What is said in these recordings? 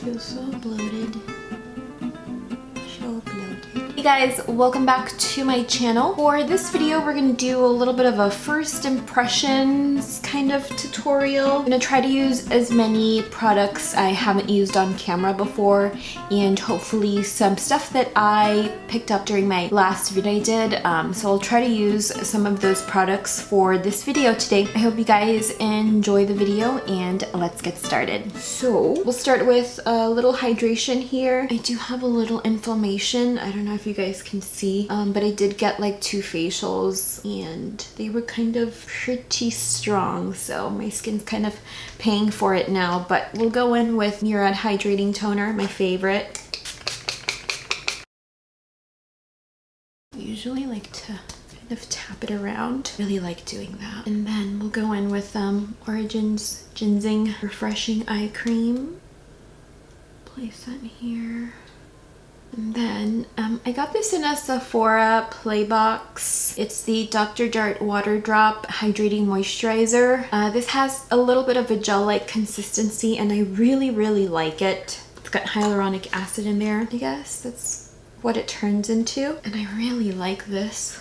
feel so bloated. So bloated. Hey guys, welcome back to my channel. For this video, we're gonna do a little bit of a first impressions kind of tutorial. I'm gonna try to use as many products I haven't used on camera before, and hopefully some stuff that I picked up during my last video I did. So I'll try to use some of those products for this video today. I hope you guys enjoy the video, and let's get started. So we'll start with a little hydration here. I do have a little inflammation. I don't know if you guys can see, but I did get like 2 facials and they were kind of pretty strong, so my skin's kind of paying for it now. But we'll go in with Murad Hydrating Toner, my favorite. I usually like to kind of tap it around. Really like doing that. And then we'll go in with Origin's Ginseng Refreshing Eye Cream. Place that in here. And then I got this in a Sephora play box. It's the DrJart Water Drop Hydrating Moisturizer. This has a little bit of a gel-like consistency and I really like it. It's got hyaluronic acid in there. I guess that's what it turns into. And I really like this.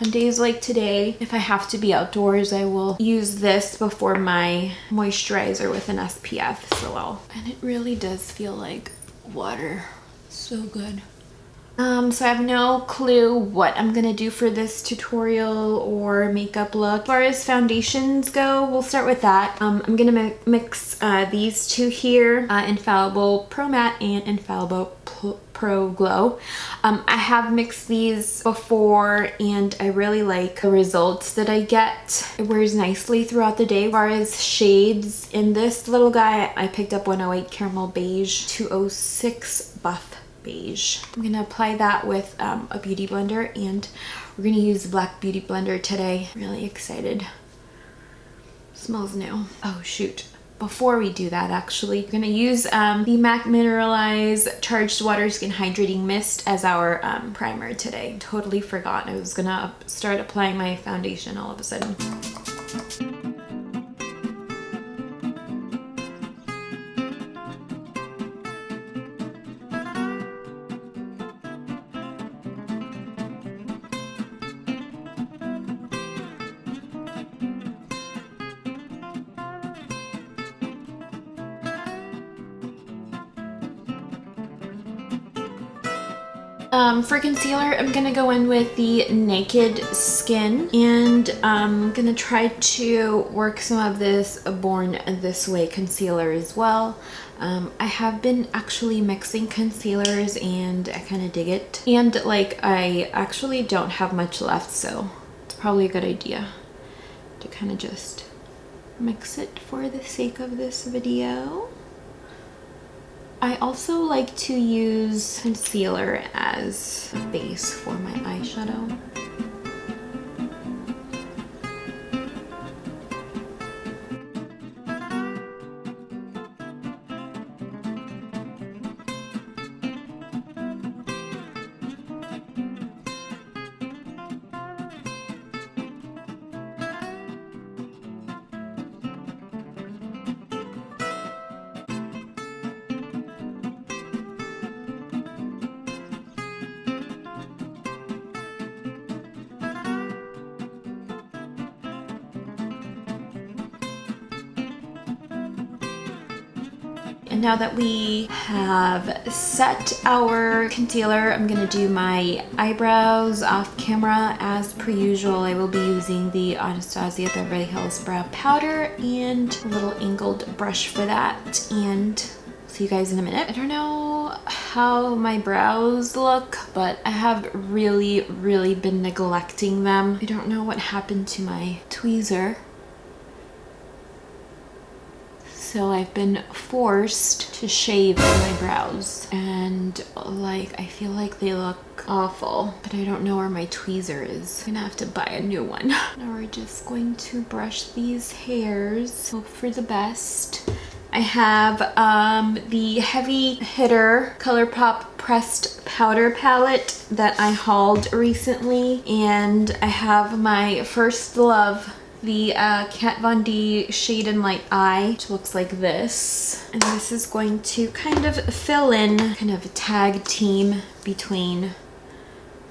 On days like today, if I have to be outdoors, I will use this before my moisturizer with an SPF, and it really does feel like water. So good. So I have no clue what I'm gonna do for this tutorial or makeup look. As far as foundations go, we'll start with that. I'm gonna mix these two here, Infallible Pro Matte and Infallible Pro Glow. I have mixed these before and I really like the results that I get. It wears nicely throughout the day. As far as shades, in this little guy, I picked up 108 Caramel Beige, 206 Buff Beige. I'm gonna apply that with a beauty blender, and we're gonna use the Black Beauty Blender today. Really excited. Smells new. Oh shoot. Before we do that, actually, we're gonna use the MAC Mineralize Charged Water Skin Hydrating Mist as our primer today. Totally forgot I was gonna start applying my foundation all of a sudden. For concealer, I'm gonna go in with the Naked Skin, and I'm gonna try to work some of this Born This Way concealer as well. I have been actually mixing concealers and I kind of dig it. And like, I actually don't have much left, so it's probably a good idea to kind of just mix it for the sake of this video. I also like to use concealer as a base for my eyeshadow. And now that we have set our concealer, I'm gonna do my eyebrows off camera. As per usual, I will be using the Anastasia Beverly Hills Brow Powder and a little angled brush for that. And see you guys in a minute. I don't know how my brows look, but I have really been neglecting them. I don't know what happened to my tweezer. So I've been forced to shave my brows, and like, I feel like they look awful, but I don't know where my tweezer is. I'm gonna have to buy a new one. Now we're just going to brush these hairs. Hope for the best. I have the Heavy Hitter ColourPop Pressed Powder Palette that I hauled recently, and I have my First Love the Kat Von D Shade and Light Eye, which looks like this. And this is going to kind of fill in, kind of a tag team between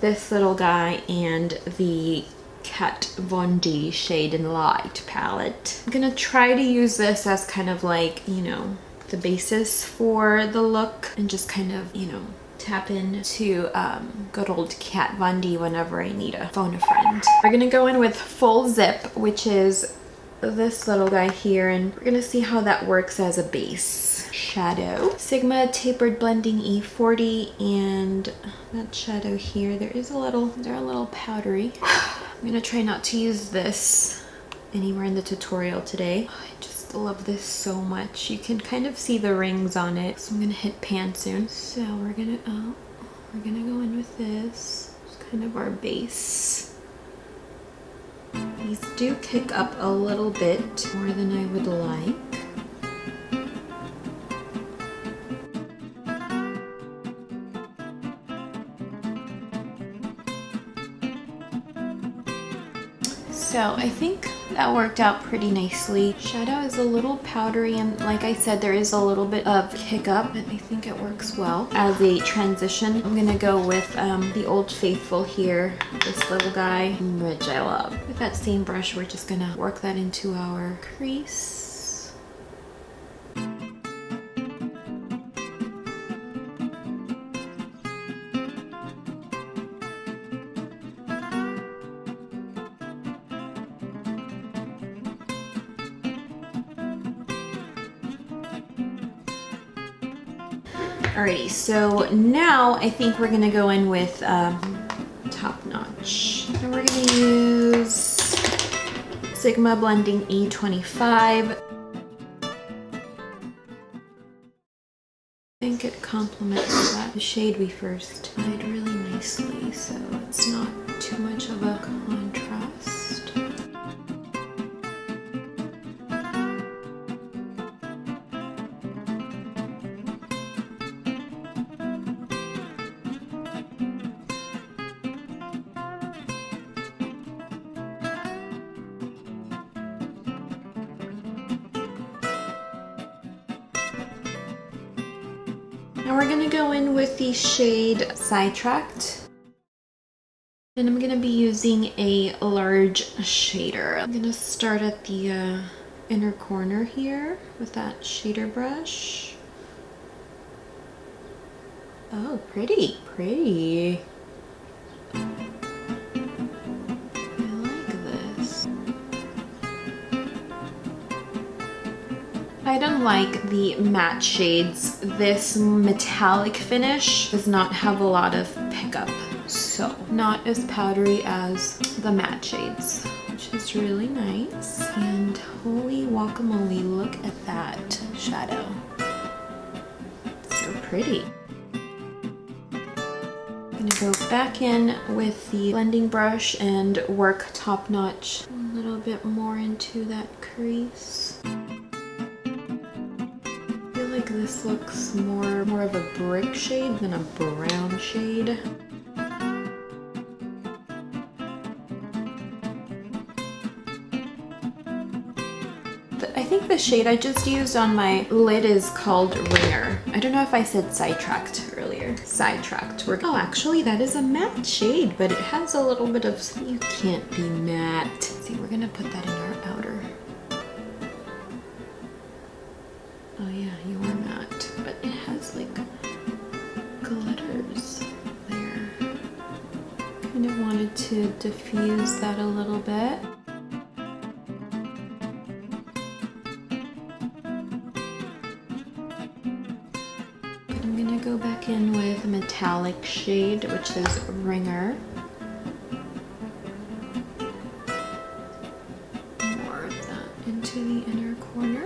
this little guy and the Kat Von D Shade and Light palette. I'm gonna try to use this as kind of like, you know, the basis for the look and just kind of, you know, tap into good old Kat Von D whenever I need to phone a friend. We're gonna go in with Full Zip, which is this little guy here, and we're gonna see how that works as a base shadow. Sigma Tapered Blending E40, and that shadow here, they're a little powdery. I'm gonna try not to use this anywhere in the tutorial today. I just love this so much. You can kind of see the rings on it. So I'm gonna hit pan soon. So we're gonna go in with this. It's kind of our base. These do kick up a little bit more than I would like. So I think that worked out pretty nicely. Shadow is a little powdery, and like I said, there is a little bit of kick up, and I think it works well. As a transition, I'm gonna go with the Old Faithful here, this little guy, which I love. With that same brush, we're just gonna work that into our crease. Alrighty, so now I think we're gonna go in with Top Notch. And we're gonna use Sigma Blending E25. I think it complements that. The shade we first applied really nicely, so it's not too much of a contrast. Now we're gonna go in with the shade Sidetracked. And I'm gonna be using a large shader. I'm gonna start at the inner corner here with that shader brush. Oh, pretty, pretty. I don't like the matte shades. This metallic finish does not have a lot of pickup, so not as powdery as the matte shades, which is really nice. And holy guacamole, look at that shadow. So pretty. I'm gonna go back in with the blending brush and work Top Notch a little bit more into that crease. This looks more of a brick shade than a brown shade. I think the shade I just used on my lid is called Ringer. I don't know if I said Sidetracked earlier. Sidetracked. Oh, actually that is a matte shade, but it has a little bit of, you can't be matte. Let's see, we're gonna put that in our outer. Oh yeah, you are matte, but it has like glitters there. Kind of wanted to diffuse that a little bit. I'm gonna go back in with a metallic shade, which is Ringer. More of that into the inner corner.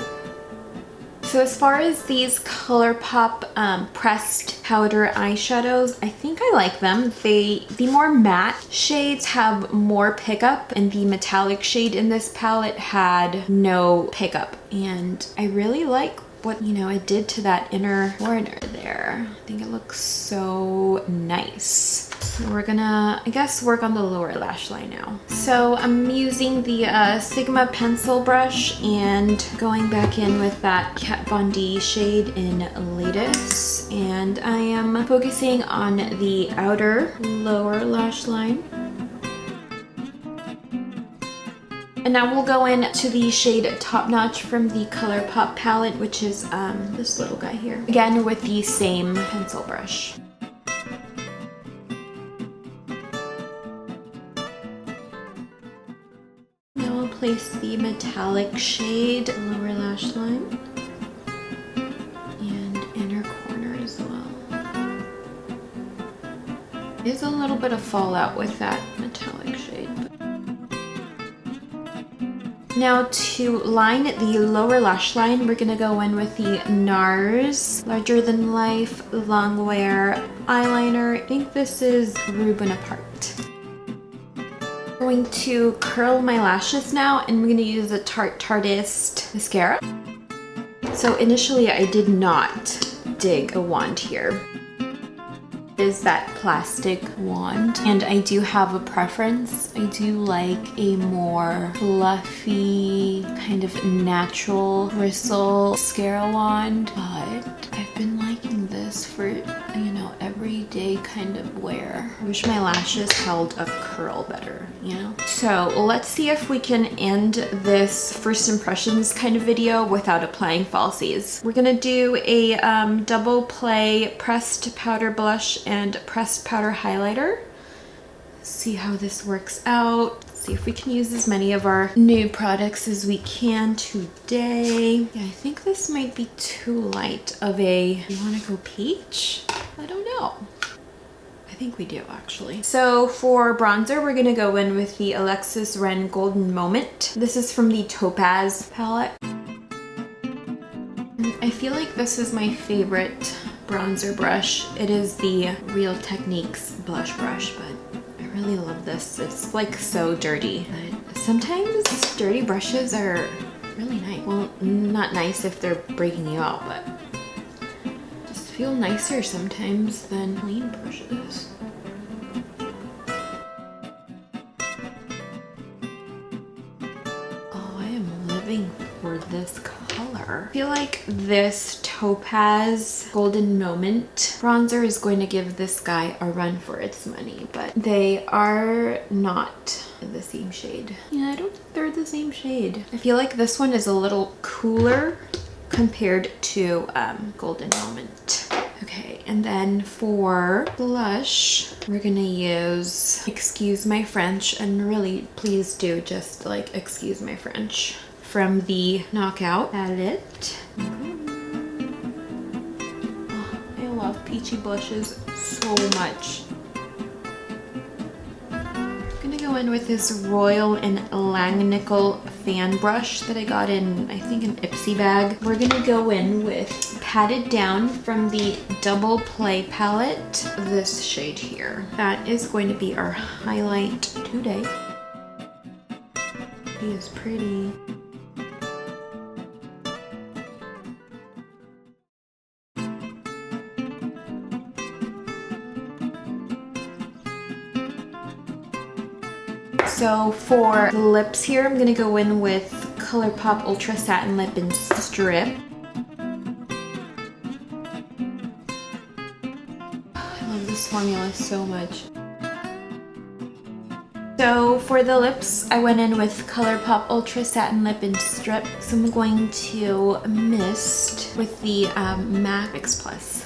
So as far as these ColourPop pressed powder eyeshadows, I think I like them. The more matte shades have more pickup, and the metallic shade in this palette had no pickup. And I really like what, you know, it did to that inner corner there. I think it looks so nice. We're gonna, I guess, work on the lower lash line now. So I'm using the Sigma pencil brush and going back in with that Kat Von D shade in Lattice. And I am focusing on the outer lower lash line. And now we'll go in to the shade Top Notch from the ColourPop palette, which is this little guy here. Again, with the same pencil brush. Now I'll place the metallic shade lower lash line and inner corner as well. There's a little bit of fallout with that metallic shade. Now to line the lower lash line, we're gonna go in with the NARS Larger Than Life Long Wear Eyeliner. I think this is Bonaparte. I'm going to curl my lashes now, and we're gonna use a Tarteist mascara. So initially I did not dig a wand here. Is that plastic wand, and I do have a preference. I do like a more fluffy, kind of natural bristle mascara wand, but I've been liking this for, you know, everyday kind of wear. I wish my lashes held a curl better, you know? So let's see if we can end this first impressions kind of video without applying falsies. We're gonna do a double play pressed powder blush and pressed powder highlighter. See how this works out. See if we can use as many of our new products as we can today. Yeah, I think this might be too light of a, you wanna go peach? I don't know. I think we do actually. So for bronzer, we're gonna go in with the Alexis Ren Golden Moment. This is from the Topaz palette. I feel like this is my favorite bronzer brush. It is the Real Techniques blush brush, but I really love this. It's like so dirty, but sometimes dirty brushes are really nice. Well, not nice if they're breaking you out, but just feel nicer sometimes than clean brushes. Oh, I am living for this color. I feel like this Topaz Golden Moment bronzer is going to give this guy a run for its money, but they are not the same shade. Yeah, I don't think they're the same shade. I feel like this one is a little cooler compared to Golden Moment. Okay, and then for blush, we're gonna use, excuse my French, and really please do just like excuse my French, from the Knockout palette. Oh, I love peachy blushes so much. I'm gonna go in with this Royal and Langnickel fan brush that I got in, I think, an Ipsy bag. We're gonna go in with Patted Down from the Double Play palette, this shade here. That is going to be our highlight today. She is pretty. So for the lips here, I'm gonna go in with ColourPop Ultra Satin Lip and Strip. I love this formula so much. So for the lips, I went in with ColourPop Ultra Satin Lip and Strip. So I'm going to mist with the MAC Fix Plus.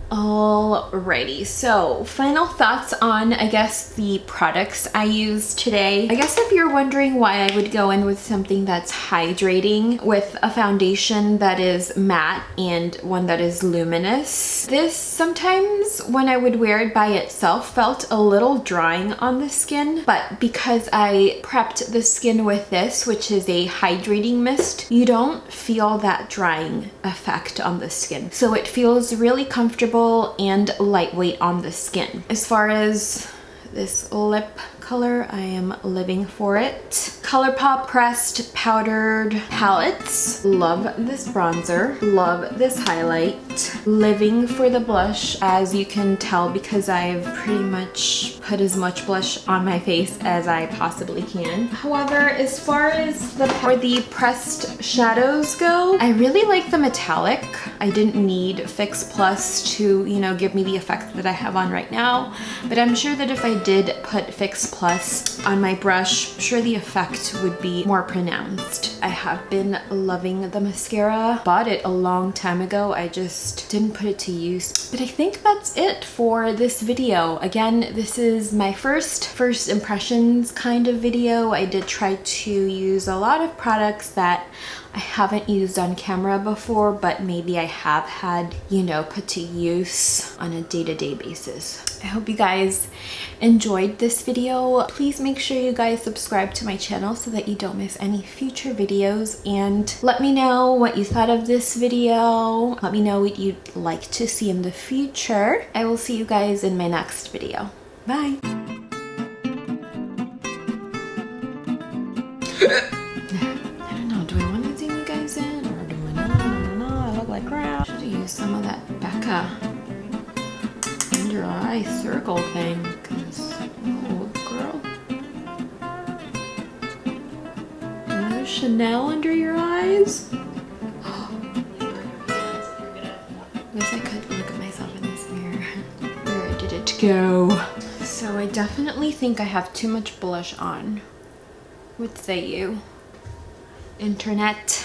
Alrighty, so final thoughts on, I guess, the products I used today. I guess if you're wondering why I would go in with something that's hydrating with a foundation that is matte and one that is luminous, this sometimes when I would wear it by itself felt a little drying on the skin, but because I prepped the skin with this, which is a hydrating mist, you don't feel that drying effect on the skin. So it feels really comfortable and lightweight on the skin. As far as this lip color. I am living for it. ColourPop pressed powdered palettes. Love this bronzer. Love this highlight. Living for the blush, as you can tell, because I've pretty much put as much blush on my face as I possibly can. However, as far as the pressed shadows go, I really like the metallic. I didn't need Fix Plus to, you know, give me the effect that I have on right now, but I'm sure that if I did put Fix Plus on my brush, I'm sure the effect would be more pronounced. I have been loving the mascara. Bought it a long time ago. I just didn't put it to use. But I think that's it for this video. Again, this is my first impressions kind of video. I did try to use a lot of products that I haven't used on camera before, but maybe I have had, you know, put to use on a day-to-day basis. I hope you guys enjoyed this video. Please make sure you guys subscribe to my channel so that you don't miss any future videos, and let me know what you thought of this video. Let me know what you'd like to see in the future. I will see you guys in my next video. Bye. Should have used some of that Becca under eye circle thing, because oh girl, no Chanel under your eyes. Guess I could look at myself in this mirror. Where did it go? So I definitely think I have too much blush on. What say you, internet?